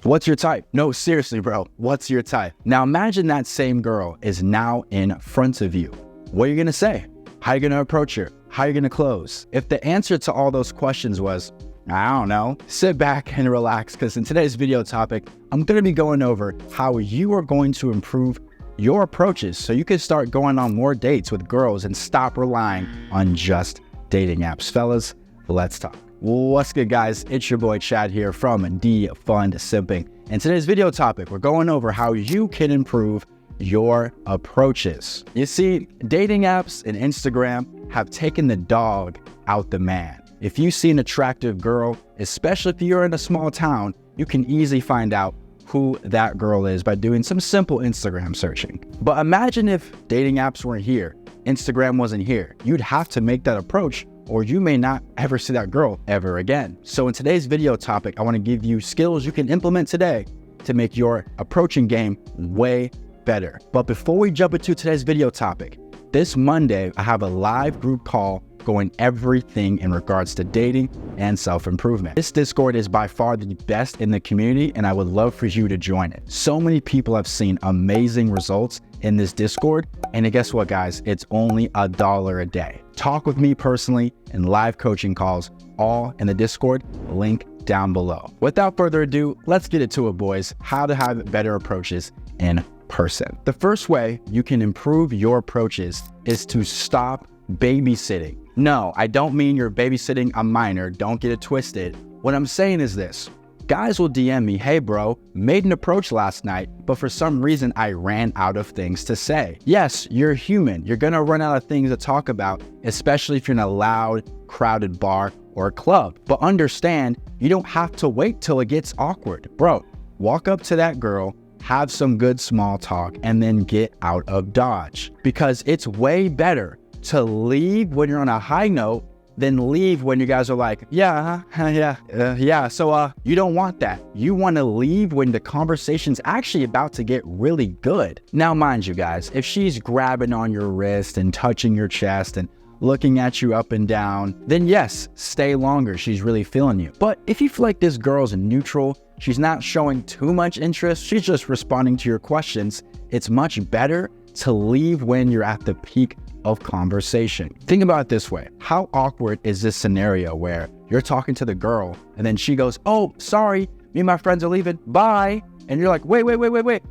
What's your type? No, seriously, bro. What's your type? Now imagine that same girl is now in front of you. What are you going to say? How are you going to approach her? How are you going to close? If the answer to all those questions was, I don't know, sit back and relax, because in today's video topic, I'm going to be going over how you are going to improve your approaches so you can start going on more dates with girls and stop relying on just dating apps. Fellas, let's talk. What's good, guys? It's your boy Chad here from Defund Simping. In today's video topic, we're going over how you can improve your approaches. You see, dating apps and Instagram have taken the dog out the man. If you see an attractive girl, especially if you're in a small town, you can easily find out who that girl is by doing some simple Instagram searching. But imagine if dating apps weren't here, Instagram wasn't here. You'd have to make that approach, or you may not ever see that girl ever again. So in today's video topic, I want to give you skills you can implement today to make your approaching game way better. But before we jump into today's video topic, this Monday, I have a live group call going everything in regards to dating and self-improvement. This Discord is by far the best in the community, and I would love for you to join it. So many people have seen amazing results in this Discord, and guess what, guys? It's only $1 a day. Talk with me personally and live coaching calls, all in the Discord, link down below. Without further ado, let's get into it, boys. How to have better approaches in person. The first way you can improve your approaches is to stop babysitting. No, I don't mean you're babysitting a minor. Don't get it twisted. What I'm saying is this. Guys will DM me, hey bro, made an approach last night, but for some reason I ran out of things to say. Yes, you're human. You're gonna run out of things to talk about, especially if you're in a loud, crowded bar or club. But understand, you don't have to wait till it gets awkward. Bro, walk up to that girl, have some good small talk, and then get out of Dodge. Because it's way better to leave when you're on a high note than leave when you guys are like, yeah. So you don't want that. You want to leave when the conversation's actually about to get really good. Now, mind you guys, if she's grabbing on your wrist and touching your chest and looking at you up and down, then yes, stay longer. She's really feeling you. But if you feel like this girl's neutral, she's not showing too much interest, she's just responding to your questions, it's much better to leave when you're at the peak of conversation. Think about it this way. How awkward is this scenario where you're talking to the girl and then she goes, oh, sorry, me and my friends are leaving, bye. And you're like, wait.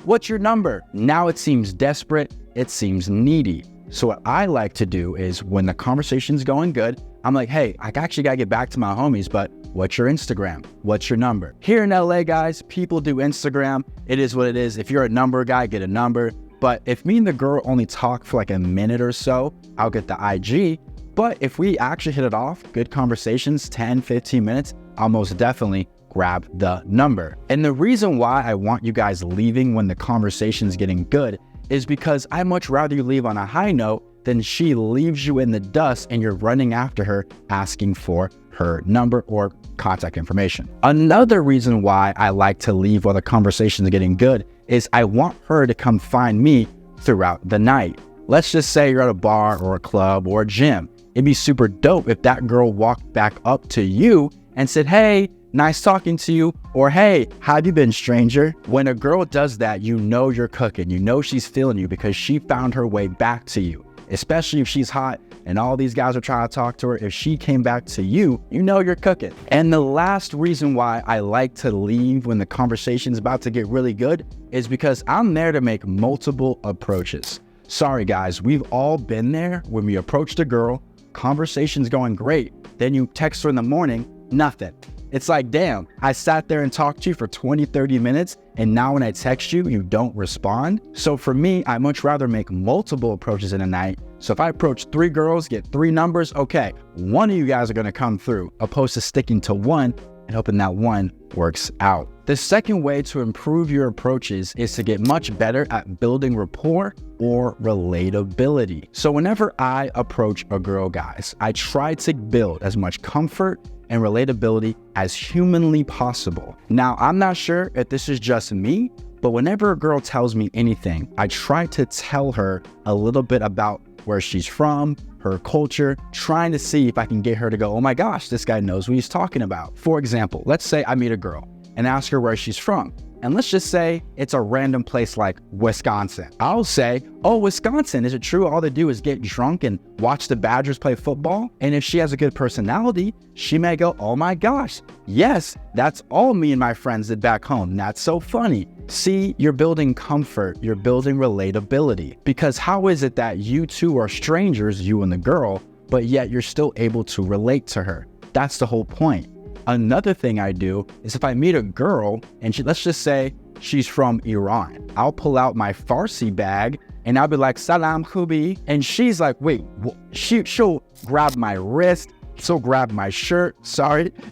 What's your number? Now it seems desperate. It seems needy. So what I like to do is when the conversation's going good, I'm like, hey, I actually gotta get back to my homies, but what's your Instagram? What's your number? Here in LA, guys, people do Instagram. It is what it is. If you're a number guy, get a number. But if me and the girl only talk for like a minute or so, I'll get the IG. But if we actually hit it off, good conversations, 10, 15 minutes, I'll most definitely grab the number. And the reason why I want you guys leaving when the conversation's getting good is because I'd much rather you leave on a high note than she leaves you in the dust and you're running after her asking for her number or contact information. Another reason why I like to leave while the conversation is getting good is I want her to come find me throughout the night. Let's just say you're at a bar or a club or a gym. It'd be super dope if that girl walked back up to you and said, hey, nice talking to you, or hey, how have you been, stranger? When a girl does that, you know you're cooking. You know she's feeling you because she found her way back to you. Especially if she's hot and all these guys are trying to talk to her, if she came back to you, you know you're cooking. And the last reason why I like to leave when the conversation's about to get really good is because I'm there to make multiple approaches. Sorry guys, we've all been there when we approached a girl, conversation's going great, then you text her in the morning, nothing. It's like, damn, I sat there and talked to you for 20, 30 minutes, and now when I text you, you don't respond. So for me, I much rather make multiple approaches in a night. So if I approach 3 girls, get 3 numbers, okay, one of you guys are gonna come through, opposed to sticking to one and hoping that one works out. The second way to improve your approaches is to get much better at building rapport or relatability. So whenever I approach a girl, guys, I try to build as much comfort and relatability as humanly possible. Now, I'm not sure if this is just me, but whenever a girl tells me anything, I try to tell her a little bit about where she's from, her culture, trying to see if I can get her to go, oh my gosh, this guy knows what he's talking about. For example, let's say I meet a girl and ask her where she's from. And let's just say it's a random place like Wisconsin. I'll say, oh, Wisconsin, is it true all they do is get drunk and watch the Badgers play football? And if she has a good personality, she may go, oh my gosh, yes, that's all me and my friends did back home. That's so funny. See, you're building comfort, you're building relatability. Because how is it that you two are strangers, you and the girl, but yet you're still able to relate to her? That's the whole point. Another thing I do is if I meet a girl and let's just say she's from Iran, I'll pull out my Farsi bag and I'll be like, Salam Khubi. And she's like, wait, she'll grab my wrist. She'll grab my shirt.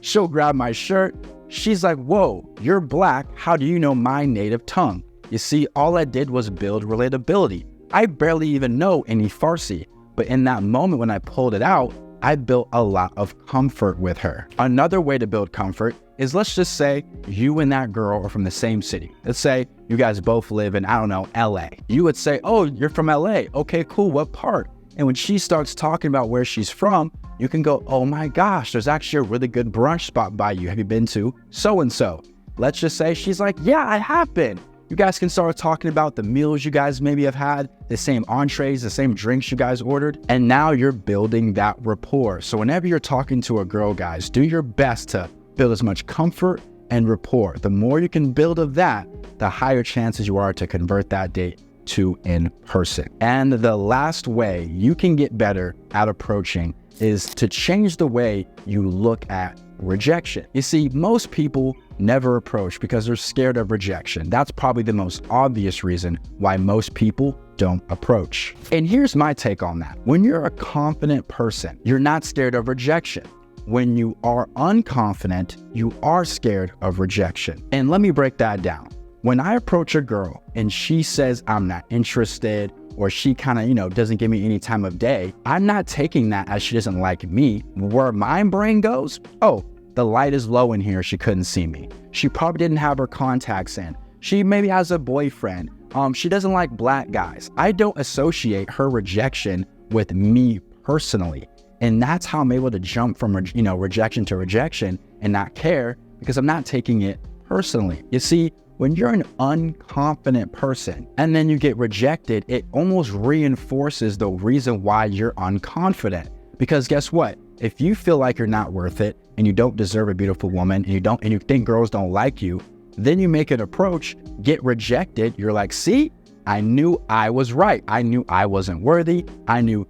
She'll grab my shirt. She's like, whoa, you're black. How do you know my native tongue? You see, all I did was build relatability. I barely even know any Farsi, but in that moment when I pulled it out, I built a lot of comfort with her. Another way to build comfort is, let's just say you and that girl are from the same city. Let's say you guys both live in, I don't know, LA. You would say, oh, you're from LA. Okay, cool, what part? And when she starts talking about where she's from, you can go, oh my gosh, there's actually a really good brunch spot by you. Have you been to so-and-so? Let's just say she's like, yeah, I have been. You guys can start talking about the meals you guys maybe have had, the same entrees, the same drinks you guys ordered, and now you're building that rapport. So whenever you're talking to a girl, guys, do your best to build as much comfort and rapport. The more you can build of that, the higher chances you are to convert that date to in person. And the last way you can get better at approaching is to change the way you look at rejection. You see, most people never approach because they're scared of rejection. That's probably the most obvious reason why most people don't approach. And here's my take on that. When you're a confident person, you're not scared of rejection. When you are unconfident, you are scared of rejection. And let me break that down. When I approach a girl and she says I'm not interested, or she kind of, doesn't give me any time of day, I'm not taking that as she doesn't like me. Where my brain goes, oh, the light is low in here, she couldn't see me. She probably didn't have her contacts in. She maybe has a boyfriend. She doesn't like black guys. I don't associate her rejection with me personally. And that's how I'm able to jump from, rejection to rejection and not care, because I'm not taking it personally. You see, when you're an unconfident person and then you get rejected, it almost reinforces the reason why you're unconfident. Because guess what? If you feel like you're not worth it and you don't deserve a beautiful woman and you think girls don't like you, then you make an approach, get rejected. You're like, see, I knew I was right. I knew I wasn't worthy. I knew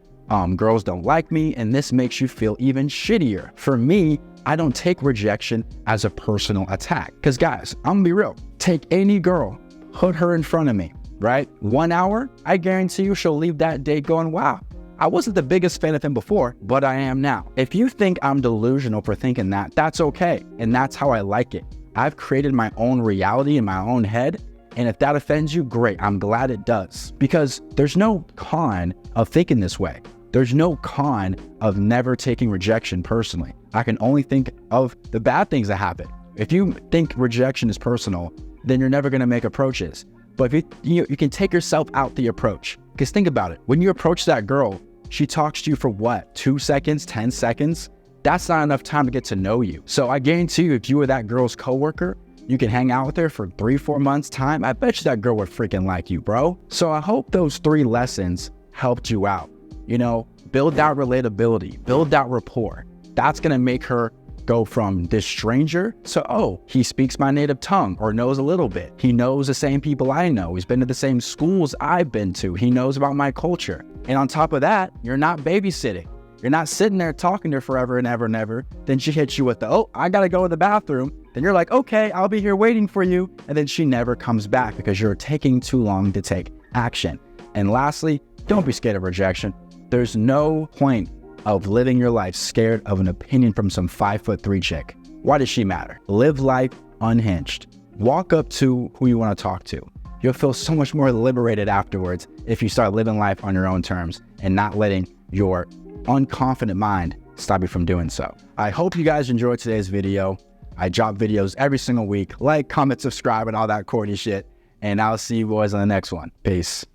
girls don't like me. And this makes you feel even shittier. For me, I don't take rejection as a personal attack. Because guys, I'm gonna be real. Take any girl, put her in front of me, right? 1 hour, I guarantee you she'll leave that date going, wow, I wasn't the biggest fan of him before, but I am now. If you think I'm delusional for thinking that, that's okay. And that's how I like it. I've created my own reality in my own head. And if that offends you, great. I'm glad it does. Because there's no con of thinking this way. There's no con of never taking rejection personally. I can only think of the bad things that happen. If you think rejection is personal, then you're never gonna make approaches. But if you can take yourself out the approach. Because think about it, when you approach that girl, she talks to you for what, 2 seconds, 10 seconds? That's not enough time to get to know you. So I guarantee you, if you were that girl's coworker, you can hang out with her for 3-4 months time. I bet you that girl would freaking like you, bro. So I hope those 3 lessons helped you out. Build that relatability, build that rapport. That's gonna make her go from this stranger to, oh, he speaks my native tongue or knows a little bit. He knows the same people I know. He's been to the same schools I've been to. He knows about my culture. And on top of that, you're not babysitting. You're not sitting there talking to her forever and ever and ever. Then she hits you with the, oh, I gotta go to the bathroom. Then you're like, okay, I'll be here waiting for you. And then she never comes back because you're taking too long to take action. And lastly, don't be scared of rejection. There's no point of living your life scared of an opinion from some 5'3" chick. Why does she matter? Live life unhinged. Walk up to who you want to talk to. You'll feel so much more liberated afterwards if you start living life on your own terms and not letting your unconfident mind stop you from doing so. I hope you guys enjoyed today's video. I drop videos every single week. Like, comment, subscribe, and all that corny shit. And I'll see you boys on the next one. Peace.